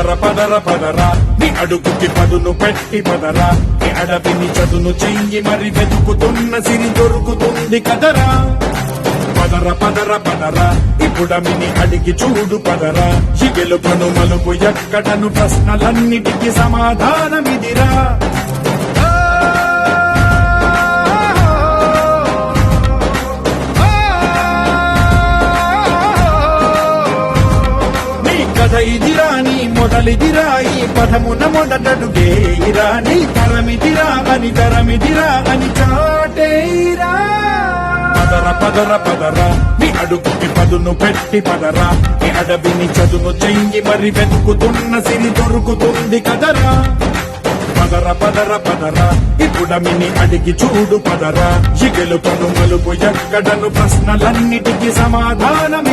పదర పదర పదరా నీ అడుగుకి పదును పెట్టి పదరా నీ అడవిని చదును చెయ్యి మరి వెతుకుతున్న సిరి దొరుకుతుంది కదరా పదర పదర పదరా ఇప్పుడమిని అడిగి చూడు పదరా గెలుపను మలుపు ఎక్కడను ప్రశ్నలన్నిటికీ సమాధానమిదిరా ఇదిరా నీ మొదలిదిరా ఈ పదమున మొదటడుగేయిరా నీ తరమిదిరా అని చాటేరా పదర పదర పదరా నీ అడుగుకి పదును పెట్టి పదరా నీ అడవిని చదును చెయ్యి మరి వెతుకుతున్న సిరి దొరుకుతుంది కదరా పదర పదర పదరా ఇప్పుడమిని అడిగి చూడు పదరా గెలుపను మలుపు ఎక్కడను ప్రశ్నలన్నిటికీ సమాధానం